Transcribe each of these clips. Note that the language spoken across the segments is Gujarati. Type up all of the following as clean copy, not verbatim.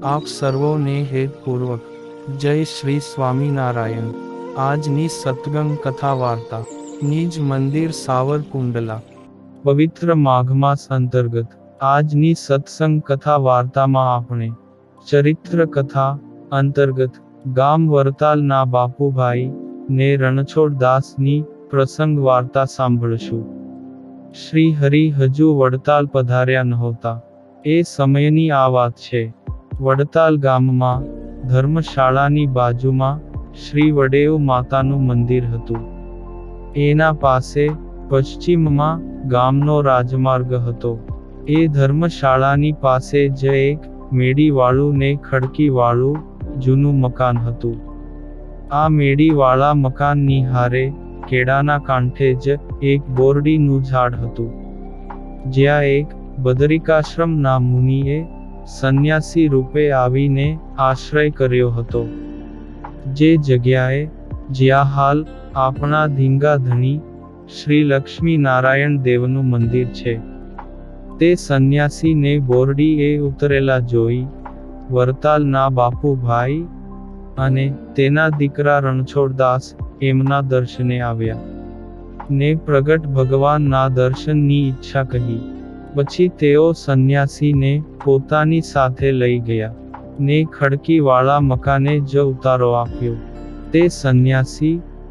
આપ સર્વોને હેતપૂર્વક જય શ્રી સ્વામિનારાયણ। આજની સત્સંગ કથા વાર્તા નિજ મંદિર સાવરકુંડલા, પવિત્ર માઘ માસ અંતર્ગત આજની સત્સંગ કથા વાર્તામાં આપણે ચરિત્ર કથા અંતર્ગત ગામ વરતાલના બાપુભાઈ ને રણછોડ દાસની પ્રસંગ વાર્તા સાંભળશું। શ્રી હરિ હજુ વડતાલ પધાર્યા નહોતા એ સમયની આ વાત છે। વડતાલ ગામમાં ધર્મશાળાની બાજુમાં શ્રી વડેવ માતાનું મંદિર હતું। એના પાસે પશ્ચિમમાં ગામનો રાજમાર્ગ હતો। એ ધર્મશાળાની પાસે જ એક મેડીવાળું ને ખડકીવાળું જૂનું મકાન હતું। આ મેડીવાળા મકાનની હારે કેળાના કાંઠે જ એક બોરડીનું ઝાડ હતું, જ્યાં એક બદરિકાશ્રમના મુનિએ સંન્યાસી રૂપે આવીને આશ્રય કર્યો હતો। જે જગ્યાએ જ્યાં હાલ આપણા ધીંગા ધણી શ્રી લક્ષ્મી નારાયણ દેવનું મંદિર છે, તે સંન્યાસીને બોરડીએ ઉતરેલા જોઈ વરતાલના બાપુભાઈ અને તેના દીકરા રણછોડદાસ એમના દર્શને આવ્યા ને પ્રગટ ભગવાનના દર્શનની ઈચ્છા કહી। પછી તેઓ સંન્યાસીને પોતાની સાથે લઈ ગયા ને ખડકીવાળા મકાને જ ઉતારો આપ્યો। તે સંન્યાસી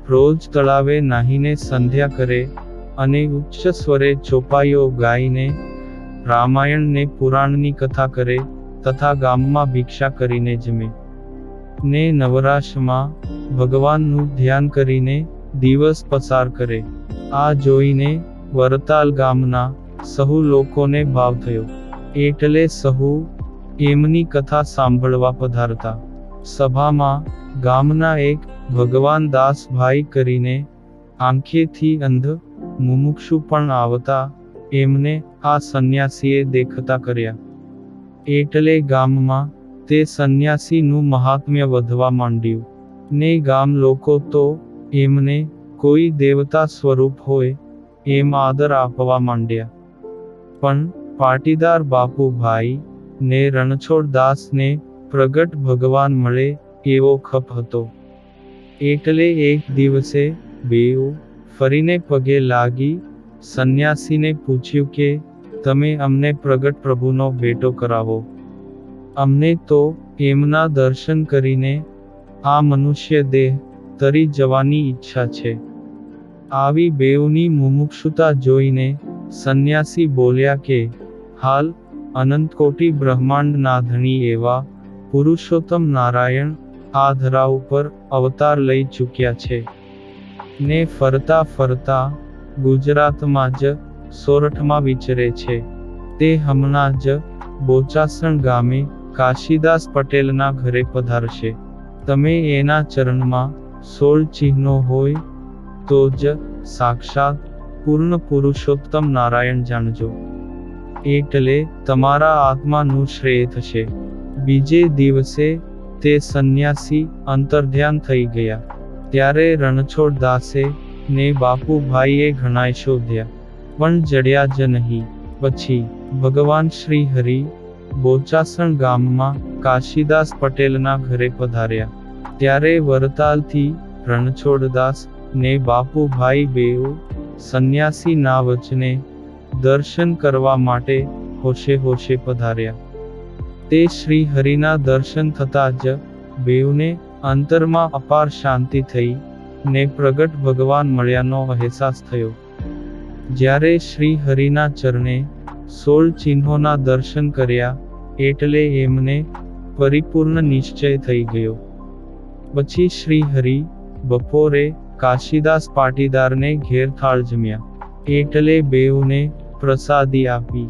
રોજ તળાવે નાહીને સંધ્યા કરે અને ઉચ્ચ સ્વરે ચોપાઈઓ ગાઈને રામાયણ ને પુરાણની કથા કરે તથા ગામમાં ભિક્ષા કરીને જમે ને નવરાશમાં ભગવાનનું ધ્યાન કરીને દિવસ પસાર કરે। આ જોઈને વરતાલ ગામના સહુ લોકોને ભાવ થયો, એટલે સહુ એમની કથા સાંભળવા પધારતા। સભામાં ગામના એક ભગવાન દાસભાઈ કરીને આંખેથી અંધ મુમુક્ષુ પણ આવતા એમને આ સંન્યાસીએ દેખતા કર્યા। એટલે ગામમાં તે સંન્યાસીનું મહાત્મ્ય વધવા માંડ્યું ને ગામ લોકો તો એમને કોઈ દેવતા સ્વરૂપ હોય એમ આદર આપવા માંડ્યા। પણ પાટીદાર બાપુભાઈ ને રણછોડદાસને પ્રગટ ભગવાન મળે એવો ખપ હતો। એટલે એક દિવસે બેઉ ફરીને પગે લાગી સંન્યાસીને પૂછ્યું કે તમે અમને પ્રગટ પ્રભુનો ભેટો કરાવો, અમને તો એમના દર્શન કરીને આ મનુષ્ય દેહ તરી જવાની ઈચ્છા છે। આવી બેઉની મુમુક્ષુતા જોઈને સંન્યાસી બોલ્યા કે હાલ અનંતકોટી બ્રહ્માંડના ધણી એવા પુરુષોત્તમ નારાયણ આ ધરા ઉપર અવતાર લઈ ચૂક્યા છે ને ફરતા ફરતા ગુજરાતમાં જ સોરઠમાં વિચરે છે। તે હમણાં જ બોચાસણ ગામે કાશીદાસ પટેલના ઘરે પધારશે। તમે એના ચરણમાં 16 ચિહ્નો હોય તો જ સાક્ષાત પૂર્ણ પુરુષોત્તમ નારાયણ જાણજો, એટલે તમારા આત્માનું શ્રેય થશે। બીજે દિવસે તે સંન્યાસી અંતર્ધ્યાન થઈ ગયા। ત્યારે રણછોડદાસે ને બાપુભાઈએ ઘણાય શોધ્યા, પણ જડ્યા જ નહીં। પછી ભગવાન શ્રી હરિ બોચાસણ ગામમાં કાશીદાસ પટેલના ઘરે પધાર્યા। ત્યારે વરતાલથી રણછોડદાસ ને બાપુભાઈ બેઉ સંન્યાસી ના વચને દર્શન કરવા માટે હોશે હોશે પધાર્યા। તે શ્રી હરિના દર્શન થતા જ બેઉને અંતરમાં અપાર શાંતિ થઈ ને પ્રગટ ભગવાન મળ્યાનો અહેસાસ થયો। જ્યારે શ્રી હરિના ચરણે 16 ચિહ્નોના દર્શન કર્યા એટલે એમને પરિપૂર્ણ નિશ્ચય થઈ ગયો। પછી શ્રી હરિ બપોરે કાશીદાસ પાટીદારને ઘેર થાળ જમ્યા, એટલે બેઉને પ્રસાદી આપી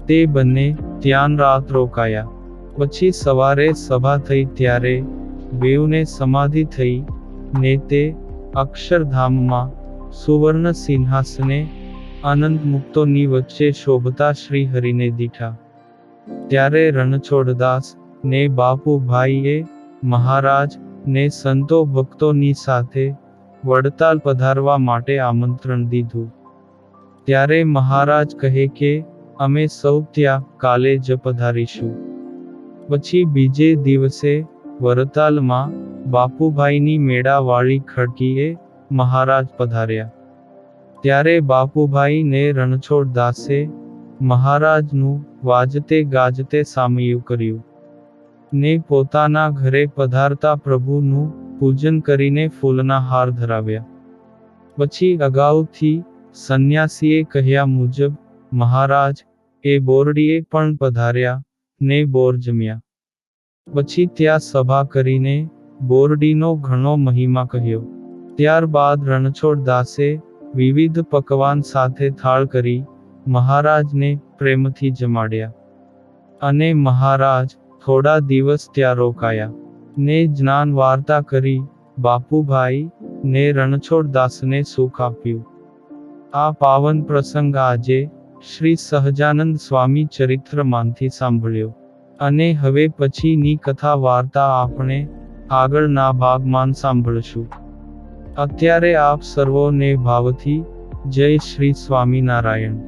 તે બંને ત્યાં રાત રોકાયા। પછી સવારે સભા થઈ ત્યારે બેઉને સમાધિ થઈ ને તે અક્ષરધામમાં સુવર્ણ સિંહાસને આનંદ મુક્તોની વચ્ચે શોભતા શ્રી હરિને દીઠા। ત્યારે રણછોડદાસ ને બાપુભાઈએ મહારાજ ને સંતો ભક્તોની સાથે વડતાલ પધારવા માટે આમંત્રણ દીધું। ત્યારે મહારાજ કહે કે અમે સૌ ત્યાં કાલે જ પધારીશું। પછી બીજે દિવસે વરતાલમાં બાપુભાઈની મેળાવાળી ખડકીએ મહારાજ પધાર્યા. ત્યારે બાપુભાઈ ને રણછોડ દાસે મહારાજનું વાજતે ગાજતે સામૈયું કર્યું, ને પોતાના ઘરે પધારતા પ્રભુનું પૂજન કરીને ફૂલના હાર ધરાવ્યા. પછી અગાઉથી સંન્યાસીએ કહ્યા મુજબ મહારાજ એ બોરડીએ પણ પધાર્યા ને બોર જમ્યા. પછી ત્યાં સભા કરીને બોરડીનો ઘણો મહિમા કહ્યો. ત્યારબાદ રણછોડ દાસે વિવિધ પકવાન સાથે થાળ કરી મહારાજને પ્રેમથી જમાડ્યા. અને મહારાજ થોડા દિવસ ત્યાં રોકાયા, ને જ્ઞાન વાર્તા કરી બાપુભાઈ ને રણછોડ દાસને સુખ આપ્યું. આ પાવન પ્રસંગ આજે શ્રી સહજાનંદ સ્વામી ચરિત્રમાંથી સાંભળ્યો. અને હવે પછીની કથા વાર્તા આપણે આગળના ભાગમાં સાંભળશું. અત્યારે આપ સર્વોને ભાવથી જય શ્રી સ્વામિનારાયણ.